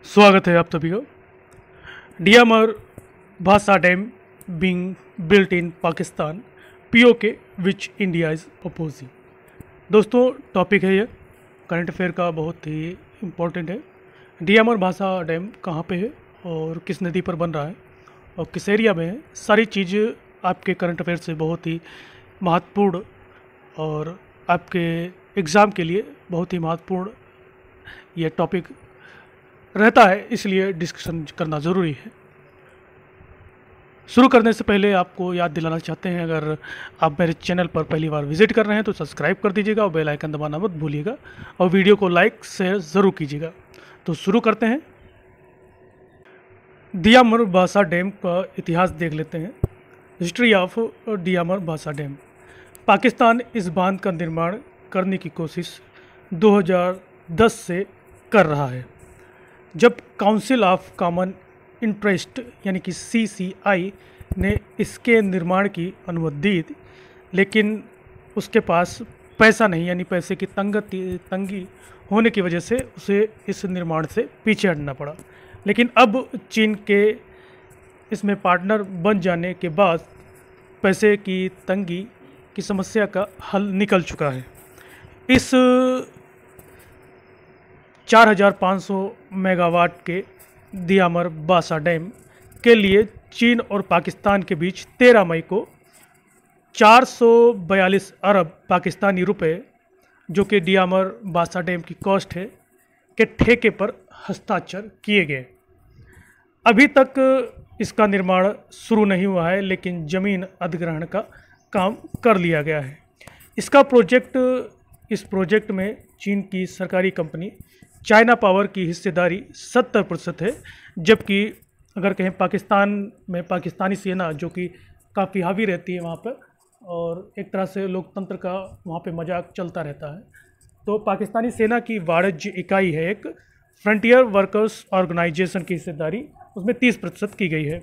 स्वागत है आप सभी का। डियामर भासा dam being built in Pakistan, PoK which India is opposing. दोस्तों, टॉपिक है ये करंट अफेयर का, बहुत ही इम्पोर्टेंट है। डियामर भासा डैम कहाँ पे है और किस नदी पर बन रहा है और किस एरिया में है, सारी चीज़ आपके करंट अफेयर से बहुत ही महत्वपूर्ण और आपके एग्ज़ाम के लिए बहुत ही महत्वपूर्ण ये टॉपिक रहता है, इसलिए डिस्कशन करना ज़रूरी है। शुरू करने से पहले आपको याद दिलाना चाहते हैं, अगर आप मेरे चैनल पर पहली बार विजिट कर रहे हैं तो सब्सक्राइब कर दीजिएगा और बेल आइकन दबाना मत भूलिएगा और वीडियो को लाइक शेयर ज़रूर कीजिएगा। तो शुरू करते हैं। डियामर भासा डैम का इतिहास देख लेते हैं। हिस्ट्री ऑफ डियामर भासा डैम। पाकिस्तान इस बांध का निर्माण करने की कोशिश 2010 से कर रहा है, जब काउंसिल ऑफ कॉमन इंटरेस्ट यानी कि CCI ने इसके निर्माण की अनुमति दी थी, लेकिन उसके पास पैसा नहीं, यानी पैसे की तंगी होने की वजह से उसे इस निर्माण से पीछे हटना पड़ा। लेकिन अब चीन के इसमें पार्टनर बन जाने के बाद पैसे की तंगी की समस्या का हल निकल चुका है। इस 4500 मेगावाट के डियामर भासा डैम के लिए चीन और पाकिस्तान के बीच 13 मई को 442 अरब पाकिस्तानी रुपए, जो कि डियामर भासा डैम की कॉस्ट है, के ठेके पर हस्ताक्षर किए गए। अभी तक इसका निर्माण शुरू नहीं हुआ है, लेकिन ज़मीन अधिग्रहण का काम कर लिया गया है। इस प्रोजेक्ट में चीन की सरकारी कंपनी चाइना पावर की हिस्सेदारी 70% है, जबकि अगर कहें पाकिस्तान में पाकिस्तानी सेना, जो कि काफ़ी हावी रहती है वहाँ पर और एक तरह से लोकतंत्र का वहाँ पे मजाक चलता रहता है, तो पाकिस्तानी सेना की वाणिज्य इकाई है एक फ्रंटियर वर्कर्स ऑर्गेनाइजेशन की हिस्सेदारी उसमें 30% की गई है।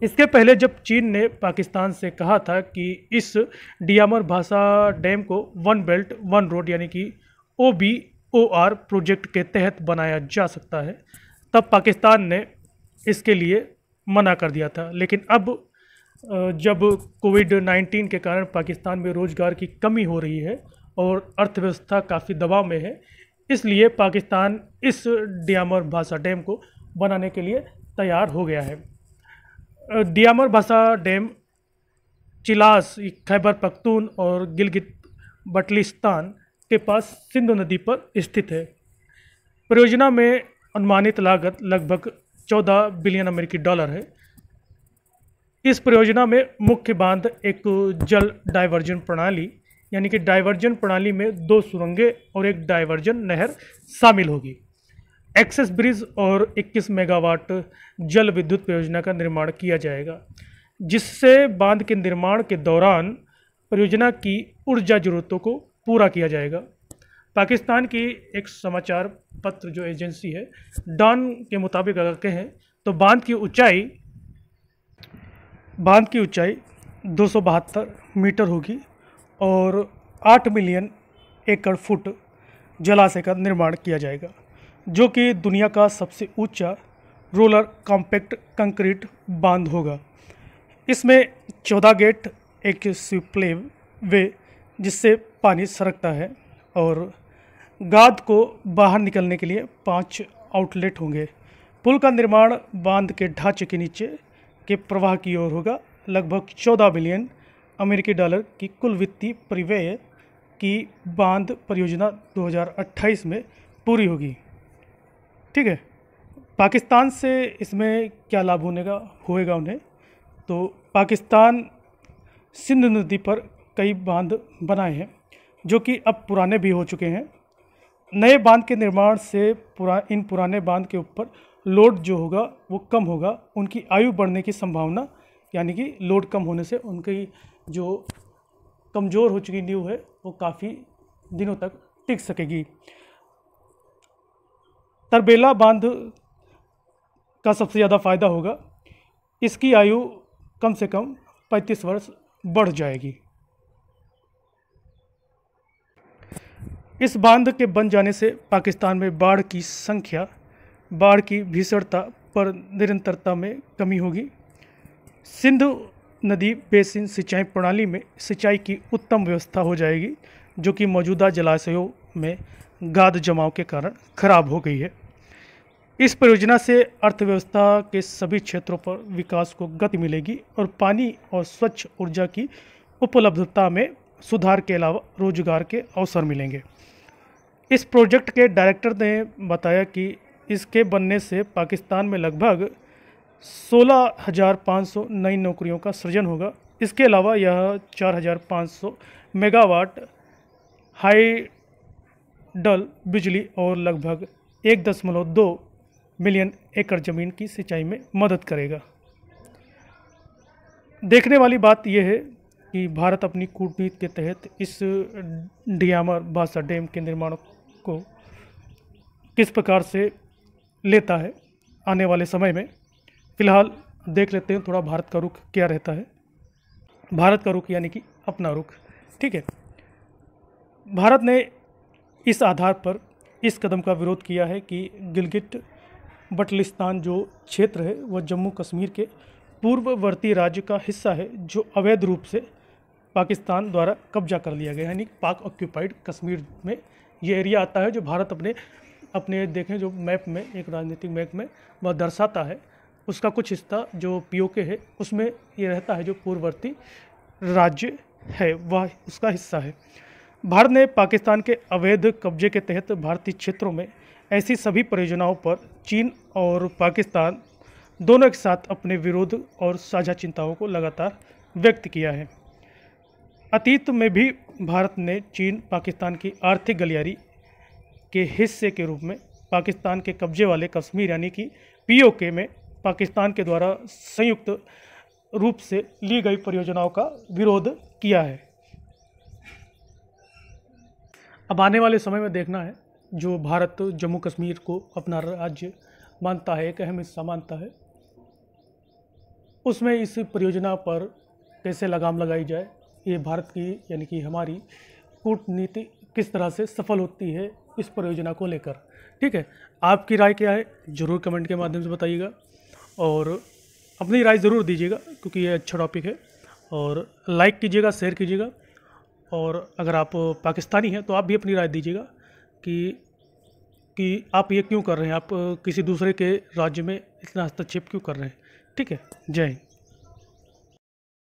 इसके पहले जब चीन ने पाकिस्तान से कहा था कि इस डियामर भासा डैम को वन बेल्ट वन रोड यानी कि OBOR प्रोजेक्ट के तहत बनाया जा सकता है, तब पाकिस्तान ने इसके लिए मना कर दिया था। लेकिन अब जब कोविड-19 के कारण पाकिस्तान में रोज़गार की कमी हो रही है और अर्थव्यवस्था काफ़ी दबाव में है, इसलिए पाकिस्तान इस डियामर भासा डैम को बनाने के लिए तैयार हो गया है। डियामर भासा डैम चिलास, खैबर पख्तून और गिलगित बल्टिस्तान के पास सिंधु नदी पर स्थित है। परियोजना में अनुमानित लागत लगभग 14 बिलियन अमेरिकी डॉलर है। इस परियोजना में मुख्य बांध एक जल डाइवर्जन प्रणाली यानी कि डाइवर्जन प्रणाली में 2 सुरंगें और एक डाइवर्जन नहर शामिल होगी। एक्सेस ब्रिज और 21 मेगावाट जल विद्युत परियोजना का निर्माण किया जाएगा, जिससे बांध के निर्माण के दौरान परियोजना की ऊर्जा जरूरतों को पूरा किया जाएगा। पाकिस्तान की एक समाचार पत्र जो एजेंसी है डॉन के मुताबिक अगर कहें तो बांध की ऊंचाई 272 मीटर होगी और 8 मिलियन एकड़ फुट जलाशय का निर्माण किया जाएगा, जो कि दुनिया का सबसे ऊंचा रोलर कॉम्पैक्ट कंक्रीट बांध होगा। इसमें 14 गेट, एक स्पिलवे वे जिससे पानी सरकता है और गाद को बाहर निकलने के लिए 5 आउटलेट होंगे। पुल का निर्माण बांध के ढांचे के नीचे के प्रवाह की ओर होगा। लगभग 14 बिलियन अमेरिकी डॉलर की कुल वित्तीय परिव्यय की बांध परियोजना 2028 में पूरी होगी। ठीक है, पाकिस्तान से इसमें क्या लाभ होएगा उन्हें, तो पाकिस्तान सिंधु नदी पर कई बांध बनाए हैं जो कि अब पुराने भी हो चुके हैं। नए बांध के निर्माण से इन पुराने बांध के ऊपर लोड जो होगा वो कम होगा। उनकी आयु बढ़ने की संभावना, यानी कि लोड कम होने से उनकी जो कमज़ोर हो चुकी नींव है वो काफ़ी दिनों तक टिक सकेगी। तरबेला बांध का सबसे ज़्यादा फ़ायदा होगा, इसकी आयु कम से कम 35 वर्ष बढ़ जाएगी। इस बांध के बन जाने से पाकिस्तान में बाढ़ की संख्या बाढ़ की भीषणता पर निरंतरता में कमी होगी। सिंधु नदी बेसिन सिंचाई प्रणाली में सिंचाई की उत्तम व्यवस्था हो जाएगी, जो कि मौजूदा जलाशयों में गाद जमाव के कारण खराब हो गई है। इस परियोजना से अर्थव्यवस्था के सभी क्षेत्रों पर विकास को गति मिलेगी और पानी और स्वच्छ ऊर्जा की उपलब्धता में सुधार के अलावा रोजगार के अवसर मिलेंगे। इस प्रोजेक्ट के डायरेक्टर ने बताया कि इसके बनने से पाकिस्तान में लगभग 16,500 नई नौकरियों का सृजन होगा। इसके अलावा यह 4,500 मेगावाट हाइडल बिजली और लगभग 1.2 मिलियन एकड़ ज़मीन की सिंचाई में मदद करेगा। देखने वाली बात यह है कि भारत अपनी कूटनीति के तहत इस डियामर बासा डैम के निर्माण को किस प्रकार से लेता है आने वाले समय में। फ़िलहाल देख लेते हैं थोड़ा भारत का रुख क्या रहता है। भारत का रुख यानी कि अपना रुख, ठीक है। भारत ने इस आधार पर इस कदम का विरोध किया है कि गिलगिट बल्टिस्तान जो क्षेत्र है वह जम्मू कश्मीर के पूर्ववर्ती राज्य का हिस्सा है, जो अवैध रूप से पाकिस्तान द्वारा कब्जा कर लिया गया है। यानी पाक ऑक्यूपाइड कश्मीर में ये एरिया आता है, जो भारत अपने देखें जो मैप में, एक राजनीतिक मैप में वह दर्शाता है, उसका कुछ हिस्सा जो पीओके है उसमें ये रहता है, जो पूर्ववर्ती राज्य है वह उसका हिस्सा है। भारत ने पाकिस्तान के अवैध कब्जे के तहत भारतीय क्षेत्रों में ऐसी सभी परियोजनाओं पर चीन और पाकिस्तान दोनों एक साथ अपने विरोध और साझा चिंताओं को लगातार व्यक्त किया है। अतीत में भी भारत ने चीन पाकिस्तान की आर्थिक गलियारी के हिस्से के रूप में पाकिस्तान के कब्जे वाले कश्मीर यानी कि पीओके में पाकिस्तान के द्वारा संयुक्त रूप से ली गई परियोजनाओं का विरोध किया है। अब आने वाले समय में देखना है, जो भारत जम्मू कश्मीर को अपना राज्य मानता है, एक अहम हिस्सा मानता है, उसमें इस परियोजना पर कैसे लगाम लगाई जाए। ये भारत की यानी कि हमारी कूटनीति किस तरह से सफल होती है इस परियोजना को लेकर, ठीक है। आपकी राय क्या है ज़रूर कमेंट के माध्यम से बताइएगा और अपनी राय ज़रूर दीजिएगा, क्योंकि ये अच्छा टॉपिक है। और लाइक कीजिएगा, शेयर कीजिएगा, और अगर आप पाकिस्तानी हैं तो आप भी अपनी राय दीजिएगा कि आप ये क्यों कर रहे हैं, आप किसी दूसरे के राज्य में इतना हस्तक्षेप क्यों कर रहे हैं, ठीक है। जय हिंद।